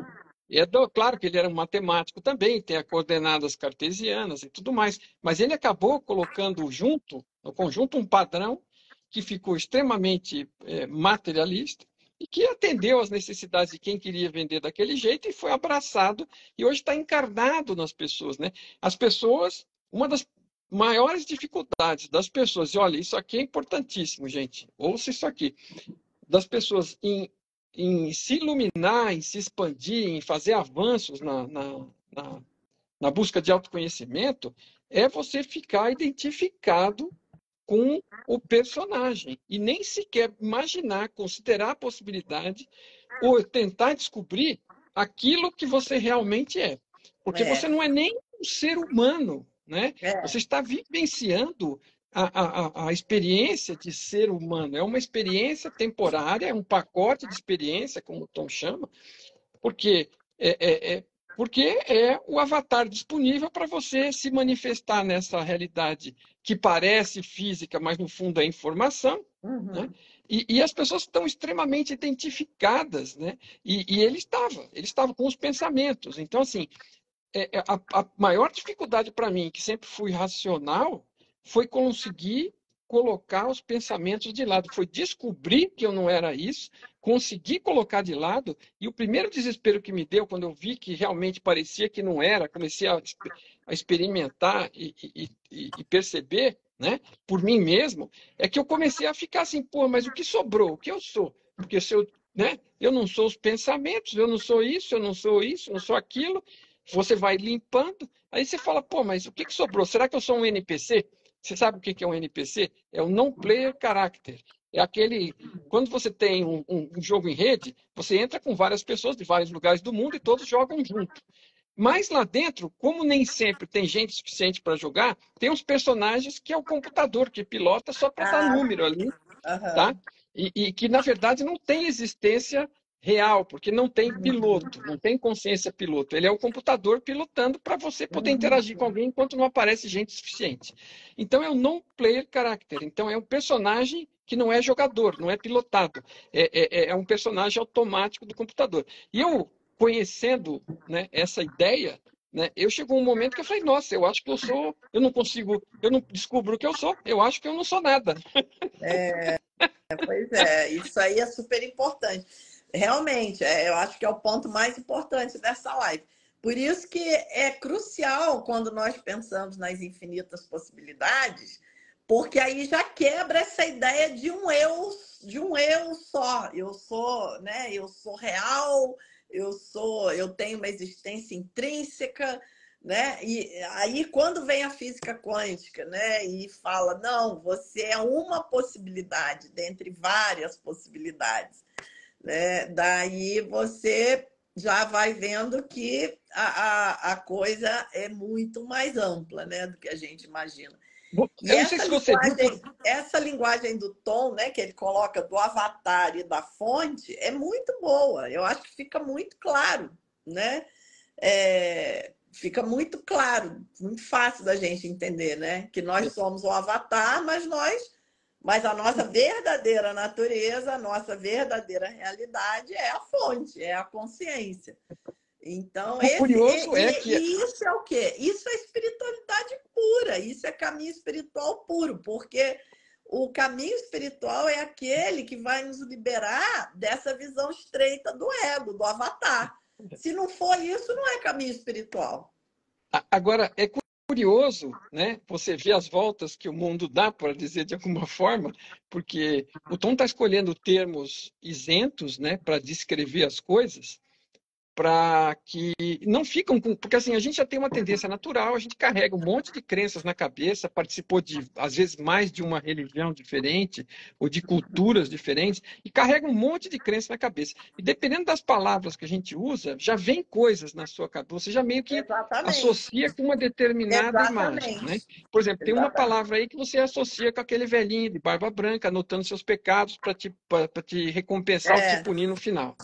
claro que ele era um matemático também, tem as coordenadas cartesianas e tudo mais, mas ele acabou colocando junto, no conjunto, um padrão que ficou extremamente materialista e que atendeu às necessidades de quem queria vender daquele jeito e foi abraçado e hoje está encarnado nas pessoas, né? As pessoas, uma das maiores dificuldades das pessoas, e olha, isso aqui é importantíssimo, gente, ouça isso aqui, das pessoas em se iluminar, em se expandir, em fazer avanços na busca de autoconhecimento, é você ficar identificado com o personagem e nem sequer imaginar, considerar a possibilidade ou tentar descobrir aquilo que você realmente é. Porque você É, não é nem um ser humano, né? é, Você está vivenciando a experiência de ser humano. É uma experiência temporária, é um pacote de experiência, como o Tom chama, porque porque é o avatar disponível para você se manifestar nessa realidade que parece física, mas no fundo é informação, né? uhum, E as pessoas estão extremamente identificadas, né? E ele estava com os pensamentos. Então, assim, a maior dificuldade para mim, que sempre fui racional, foi conseguir colocar os pensamentos de lado. Foi descobrir que eu não era isso, conseguir colocar de lado. E o primeiro desespero que me deu, quando eu vi que realmente parecia que não era, comecei a experimentar e perceber, né, por mim mesmo, é que eu comecei a ficar assim, pô, mas o que sobrou? O que eu sou? Porque se eu, né, eu não sou os pensamentos, eu não sou isso, eu não sou isso, eu não sou aquilo. Você vai limpando, aí você fala, pô, mas o que que sobrou? Será que eu sou um NPC? Você sabe o que que é um NPC? É o Non-Player Character. É aquele. Quando você tem um jogo em rede, você entra com várias pessoas de vários lugares do mundo e todos jogam junto. Mas lá dentro, como nem sempre tem gente suficiente para jogar, tem uns personagens que é o computador que pilota só para dar ah, número ali, tá? aham, E que, na verdade, não tem existência real, porque não tem piloto, não tem consciência piloto. Ele é o computador pilotando para você poder uhum, interagir com alguém enquanto não aparece gente suficiente. Então, é um non-player character. Então, é um personagem que não é jogador, não é pilotado. É um personagem automático do computador. E eu, conhecendo, né, essa ideia, né, eu chegou um momento que eu falei, nossa, eu acho que eu sou, eu não consigo, eu não descubro o que eu sou, eu acho que eu não sou nada. pois é, isso aí é super importante. Realmente, eu acho que é o ponto mais importante dessa live. Por isso que é crucial quando nós pensamos nas infinitas possibilidades, porque aí já quebra essa ideia de um eu só. Eu sou, né? Eu sou real, eu tenho uma existência intrínseca, né? E aí quando vem a física quântica, né, e fala, não, você é uma possibilidade dentre várias possibilidades, né? Daí você já vai vendo que a coisa é muito mais ampla, né, do que a gente imagina. E Eu não sei se você viu, essa linguagem do Tom, né, que ele coloca do avatar e da fonte, é muito boa. Eu acho que fica muito claro, né? Fica muito claro, muito fácil da gente entender, né? Que nós somos o avatar, mas a nossa verdadeira natureza, a nossa verdadeira realidade é a fonte, é a consciência. Então, o curioso é que e isso é o quê? Isso é espiritualidade pura, isso é caminho espiritual puro, porque o caminho espiritual é aquele que vai nos liberar dessa visão estreita do ego, do avatar. Se não for isso, não é caminho espiritual. agora é curioso, né? Você vê as voltas que o mundo dá, para dizer de alguma forma, porque o Tom está escolhendo termos isentos, né, para descrever as coisas, para que não ficam com. Porque assim, a gente já tem uma tendência natural, a gente carrega um monte de crenças na cabeça, participou de, às vezes, mais de uma religião diferente, ou de culturas diferentes, e carrega um monte de crenças na cabeça. E dependendo das palavras que a gente usa, já vem coisas na sua cabeça, você já meio que Exatamente. associa com uma determinada imagem, né? Exatamente. Por exemplo, tem uma Exatamente. palavra aí que você associa com aquele velhinho de barba branca, anotando seus pecados para te recompensar ou te É, punir no final.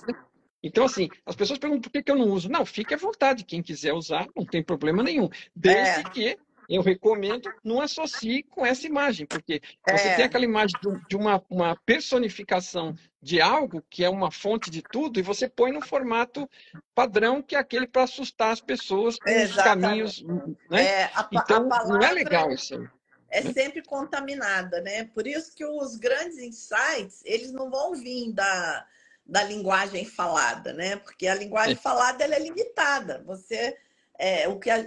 Então, assim, as pessoas perguntam por que que eu não uso. Não, fique à vontade, quem quiser usar, não tem problema nenhum. é, Desde que eu recomendo, não associe com essa imagem, porque você tem é, aquela imagem de uma personificação de algo que é uma fonte de tudo, e você põe no formato padrão, que é aquele para assustar as pessoas com os exatamente. caminhos, né? A Então, não é palavra legal isso aí, é né? sempre contaminada, né? Por isso que os grandes insights, eles não vão vir da linguagem falada, né? Porque a linguagem É, falada ela é limitada.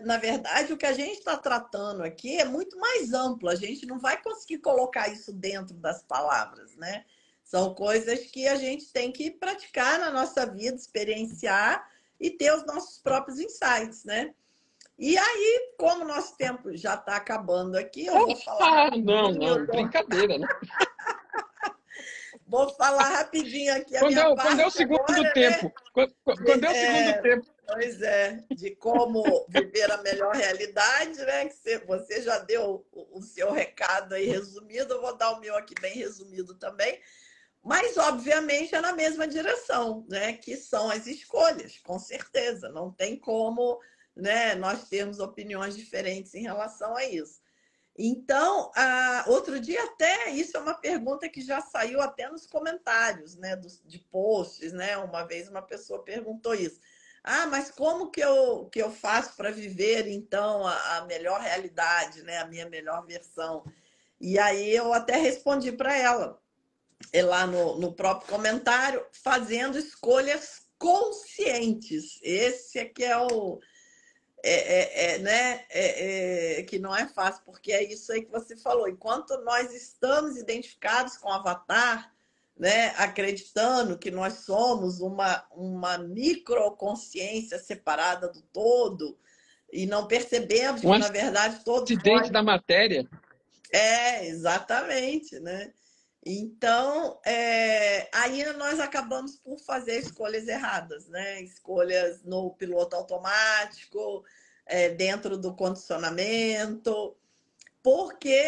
Na verdade, o que a gente está tratando aqui é muito mais amplo. A gente não vai conseguir colocar isso dentro das palavras, né? São coisas que a gente tem que praticar na nossa vida, experienciar e ter os nossos próprios insights, né? E aí, como nosso tempo já está acabando aqui, eu vou falar Não, rapidinho. brincadeira, né? Vou falar rapidinho aqui a Quando minha é o parte segundo agora, né? tempo? Quando é o segundo tempo? Pois é, de como viver a melhor realidade, né? Que você já deu o seu recado aí resumido, eu vou dar o meu aqui bem resumido também. Mas, obviamente, é na mesma direção, né? Que são as escolhas, com certeza. Não tem como, né, nós termos opiniões diferentes em relação a isso. Então, outro dia até, isso é uma pergunta que já saiu até nos comentários, né, de posts, né? Uma vez uma pessoa perguntou isso. Ah, mas como que eu faço para viver, então, a melhor realidade, né? A minha melhor versão? E aí eu até respondi para ela, lá no próprio comentário, fazendo escolhas conscientes. Esse aqui é o, né? Que não é fácil, porque é isso aí que você falou. Enquanto nós estamos identificados com o avatar, né, acreditando que nós somos uma microconsciência separada do todo, e não percebemos Um que, na verdade, todos acidente nós... da matéria. Exatamente, né? Então, aí nós acabamos por fazer escolhas erradas, né? Escolhas no piloto automático, dentro do condicionamento, porque,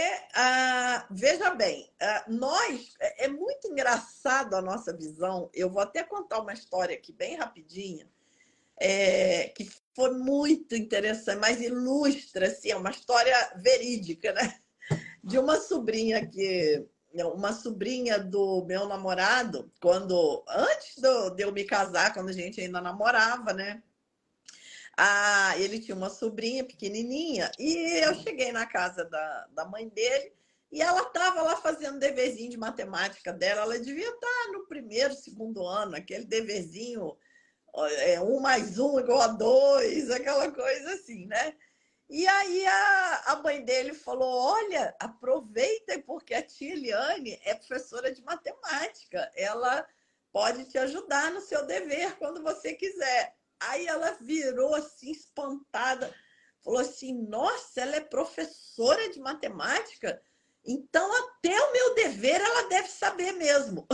veja bem, nós, é muito engraçado a nossa visão. Eu vou até contar uma história aqui bem rapidinha, que foi muito interessante, mas ilustra, assim, é uma história verídica, né? De uma sobrinha do meu namorado, antes de eu me casar, quando a gente ainda namorava, né? Ele tinha uma sobrinha pequenininha e eu cheguei na casa da mãe dele e ela estava lá fazendo deverzinho de matemática dela. Ela devia estar no primeiro, segundo ano, aquele deverzinho, 1 mais 1 igual a 2, aquela coisa assim, né? E aí a mãe dele falou: olha, aproveita, porque a tia Eliane é professora de matemática. Ela pode te ajudar no seu dever quando você quiser. Aí ela virou assim, espantada, falou assim: nossa, ela é professora de matemática? Então até o meu dever ela deve saber mesmo.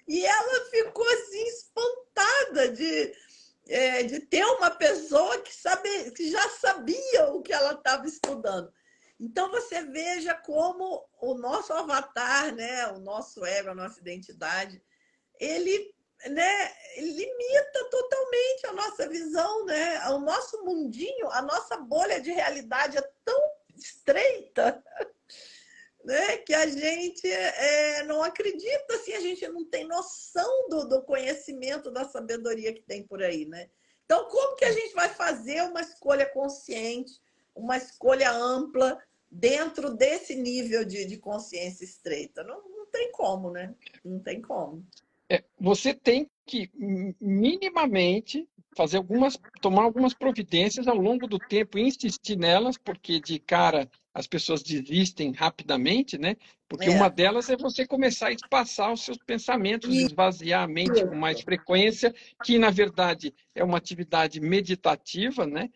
E ela ficou assim, espantada de ter uma pessoa que já sabia o que ela estava estudando. Então, você veja como o nosso avatar, né, o nosso ego, a nossa identidade, ele, né, limita totalmente a nossa visão, né? O nosso mundinho, a nossa bolha de realidade é tão estreita, né, que a gente não acredita, assim, a gente não tem noção do conhecimento, da sabedoria que tem por aí, né? Então, como que a gente vai fazer uma escolha consciente, uma escolha ampla dentro desse nível de consciência estreita? Não tem como, né? Não tem como. Você tem que minimamente tomar algumas providências ao longo do tempo e insistir nelas, porque de cara as pessoas desistem rapidamente, né? Porque uma É. delas é você começar a espaçar os seus pensamentos, Isso. esvaziar a mente com mais frequência, que na verdade é uma atividade meditativa, né?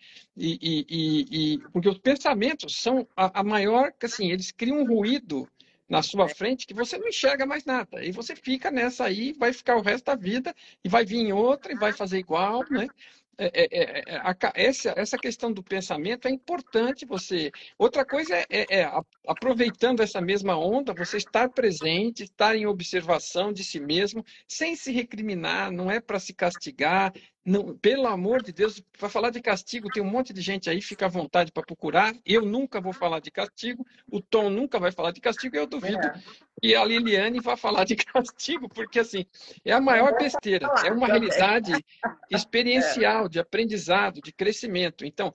Porque os pensamentos são a maior, assim, eles criam um ruído na sua frente que você não enxerga mais nada. E você fica nessa aí, vai ficar o resto da vida, e vai vir outra, e vai fazer igual, né? Essa questão do pensamento é importante você. Outra coisa aproveitando essa mesma onda, você estar presente, estar em observação de si mesmo, sem se recriminar, não é para se castigar. Não, pelo amor de Deus, para falar de castigo, tem um monte de gente aí, fica à vontade para procurar. Eu nunca vou falar de castigo, o Tom nunca vai falar de castigo, e eu duvido É. que a Liliane vá falar de castigo, porque assim, é a Não maior vou besteira, é falar uma também. realidade experiencial, de aprendizado, de crescimento. Então,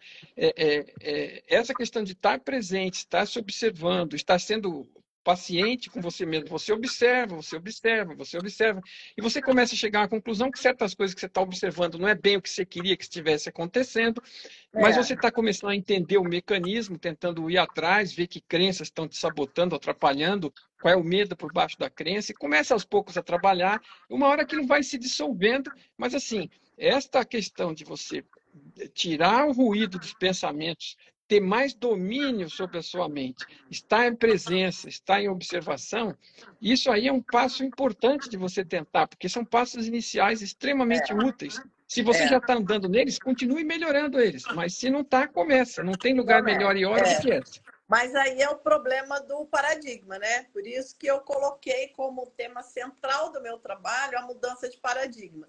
essa questão de estar presente, estar se observando, estar sendo paciente com você mesmo, você observa, você observa, você observa, e você começa a chegar à conclusão que certas coisas que você está observando não é bem o que você queria que estivesse acontecendo, mas você É. está começando a entender o mecanismo, tentando ir atrás, ver que crenças estão te sabotando, atrapalhando, qual é o medo por baixo da crença, e começa aos poucos a trabalhar. Uma hora aquilo vai se dissolvendo, mas assim, esta questão de você tirar o ruído dos pensamentos, ter mais domínio sobre a sua mente, estar em presença, estar em observação, isso aí é um passo importante de você tentar, porque são passos iniciais extremamente úteis. Se você já É, está andando neles, continue melhorando eles, mas se não está, começa. Não tem lugar melhor e começa. hora do que essa. Mas aí é o problema do paradigma, né? Por isso que eu coloquei como tema central do meu trabalho a mudança de paradigma.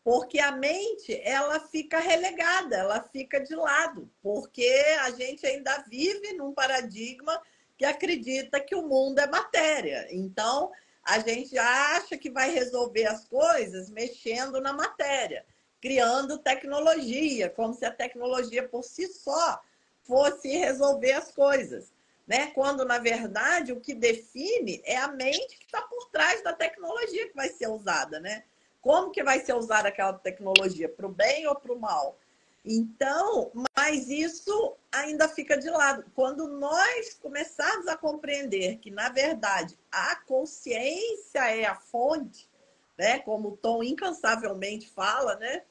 Porque a mente, ela fica relegada, ela fica de lado, porque a gente ainda vive num paradigma que acredita que o mundo é matéria. Então, a gente acha que vai resolver as coisas mexendo na matéria, criando tecnologia, como se a tecnologia por si só fosse resolver as coisas, né? Quando, na verdade, o que define é a mente que está por trás da tecnologia que vai ser usada, né? Como que vai ser usada aquela tecnologia? Para o bem ou para o mal? Então, mas isso ainda fica de lado. Quando nós começarmos a compreender que, na verdade, a consciência é a fonte, né? Como o Tom incansavelmente fala, né?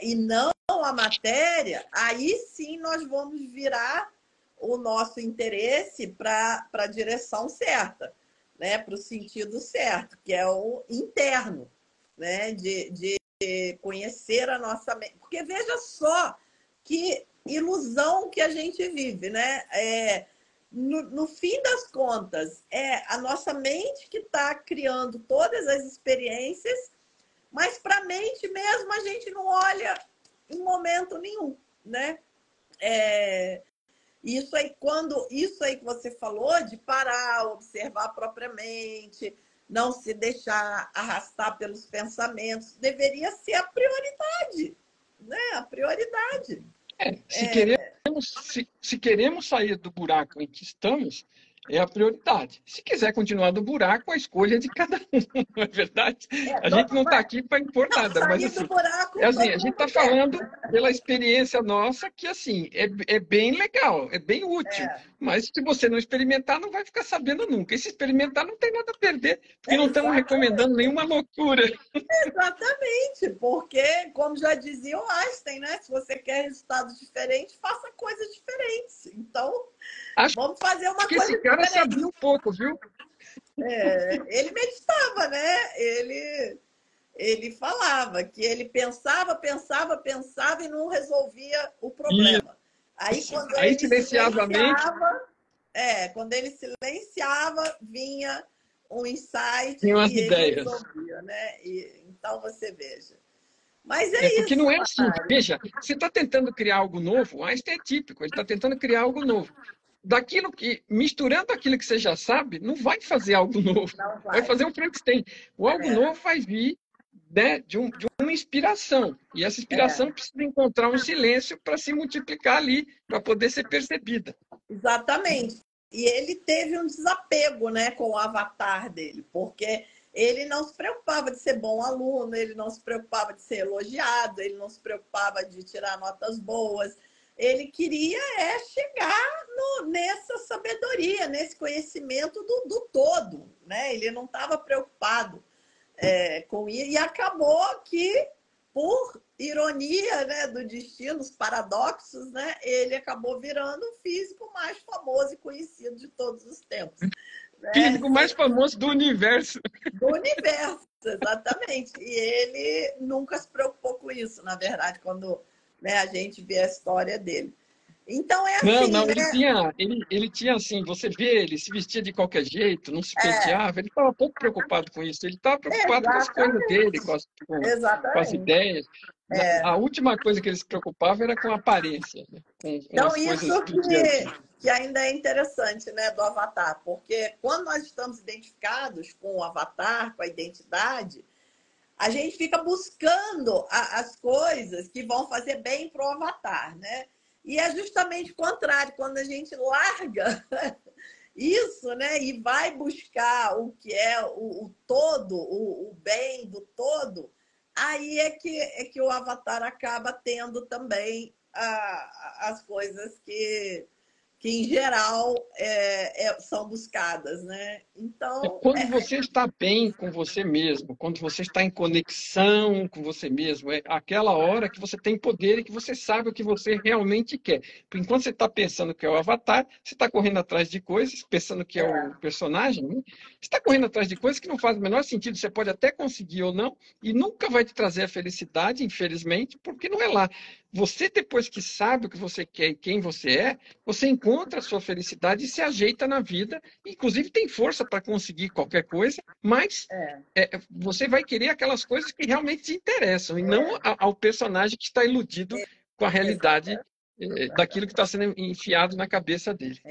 E não a matéria, aí sim nós vamos virar o nosso interesse para a direção certa, né? Para o sentido certo, que é o interno, né? De conhecer a nossa mente. Porque veja só que ilusão que a gente vive, né? No fim das contas, é a nossa mente que está criando todas as experiências, mas para a mente mesmo a gente não olha em momento nenhum, né? Isso aí que você falou de parar, observar propriamente, não se deixar arrastar pelos pensamentos, deveria ser a prioridade, né? A prioridade. Se queremos sair do buraco em que estamos, é a prioridade. Se quiser continuar do buraco, a escolha é de cada um, não é verdade? A gente não está aqui para impor Não, nada, mas sair do assim, buraco a todo gente está mundo quer. falando pela experiência nossa que assim é bem legal, é bem útil. É, Mas se você não experimentar, não vai ficar sabendo nunca. E se experimentar, não tem nada a perder, porque não estamos recomendando exatamente. nenhuma loucura. Exatamente, porque, como já dizia o Einstein, né? Se você quer resultados diferentes, faça coisas diferentes. Então, Acho vamos fazer uma que esse coisa cara diferente. sabia um pouco, viu? Ele meditava, né? Ele falava que ele pensava e não resolvia o problema. Aí, Isso. Aí silenciosamente quando ele silenciava, vinha um insight tinham as e ele ideias. resolvia, né? Então você veja. Mas É é porque isso, não é assim. Mário. Veja, você está tentando criar algo novo, o Einstein é típico, ele está tentando criar algo novo. Daquilo que, misturando aquilo que você já sabe, não vai fazer algo novo. Não Vai vai. fazer um Frankenstein. O algo novo vai vir, né, de uma inspiração. E essa inspiração precisa encontrar um silêncio para se multiplicar ali, para poder ser percebida. Exatamente. E ele teve um desapego, né, com o avatar dele, porque ele não se preocupava de ser bom aluno, ele não se preocupava de ser elogiado, ele não se preocupava de tirar notas boas. Ele queria chegar nessa sabedoria, nesse conhecimento do todo, né? Ele não estava preocupado com isso. E acabou que, por ironia, né, do destino, os paradoxos, né, ele acabou virando o físico mais famoso e conhecido de todos os tempos. Né? Físico mais famoso do universo. Do universo, exatamente. E ele nunca se preocupou com isso, na verdade, quando, né, a gente vê a história dele. Então é Não, assim, não, né? ele tinha assim, você vê, ele se vestia de qualquer jeito, não se É, penteava, ele estava pouco preocupado com isso, ele estava preocupado com as coisas dele, exatamente. com as Exatamente. ideias. A última coisa que ele se preocupava era com a aparência, né? Com Então, as coisas isso do dia a dia. que ainda é interessante, né, do avatar, porque quando nós estamos identificados com o avatar, com a identidade, a gente fica buscando as coisas que vão fazer bem para o avatar, né? E é justamente o contrário, quando a gente larga isso, né, e vai buscar o que é o todo, o bem do todo, aí é que o avatar acaba tendo também as coisas que em geral são buscadas, né? Então, Quando você está bem com você mesmo, quando você está em conexão com você mesmo, é aquela hora que você tem poder e que você sabe o que você realmente quer. Porque enquanto você está pensando que é o avatar, você está correndo atrás de coisas, pensando que é o personagem, né? Você está correndo atrás de coisas que não fazem o menor sentido. Você pode até conseguir ou não, e nunca vai te trazer a felicidade, infelizmente, porque não é lá. Você, depois que sabe o que você quer e quem você é, você encontra a sua felicidade e se ajeita na vida. Inclusive, tem força para conseguir qualquer coisa, mas é, você vai querer aquelas coisas que realmente te interessam, e não ao personagem que está iludido com a realidade exatamente. daquilo que está sendo enfiado na cabeça dele.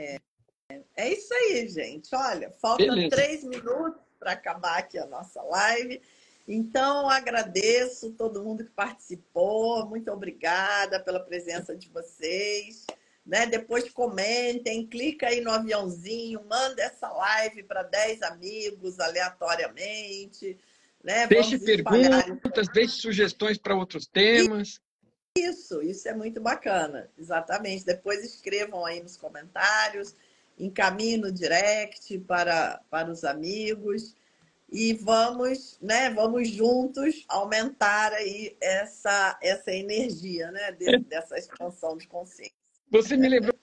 É isso aí, gente. Olha, falta Beleza. 3 minutos para acabar aqui a nossa live. Então, agradeço todo mundo que participou. Muito obrigada pela presença de vocês. Né? Depois comentem, clica aí no aviãozinho, manda essa live para 10 amigos aleatoriamente. Né? Deixe Vamos espalhar perguntas, deixe sugestões para outros temas. isso é muito bacana. Exatamente. Depois escrevam aí nos comentários, encaminhem no direct para os amigos e vamos, né, vamos juntos aumentar aí essa energia, né, dessa expansão de consciência. Você me lembrou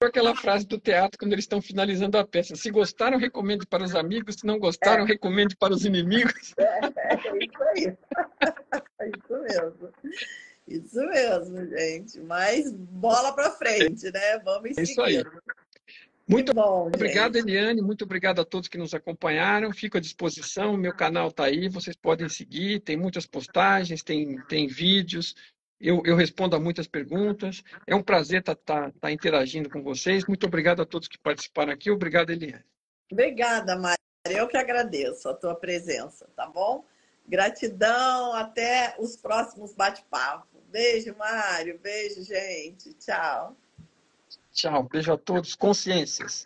aquela frase do teatro quando eles estão finalizando a peça. Se gostaram, recomende para os amigos. Se não gostaram, recomende para os inimigos. É isso aí. É isso mesmo. Isso mesmo, gente. Mas bola para frente, né? Vamos É isso aí. seguir. Que Muito bom, obrigado, gente. Eliane. Muito obrigado a todos que nos acompanharam. Fico à disposição. Meu canal está aí. Vocês podem seguir. Tem muitas postagens, tem vídeos. Eu respondo a muitas perguntas. É um prazer estar interagindo com vocês. Muito obrigado a todos que participaram aqui. Obrigado, Eliane. Obrigada, Mária. Eu que agradeço a tua presença, tá bom? Gratidão, até os próximos bate-papos. Beijo, Mário. Beijo, gente. Tchau. Tchau. Beijo a todos. Consciências.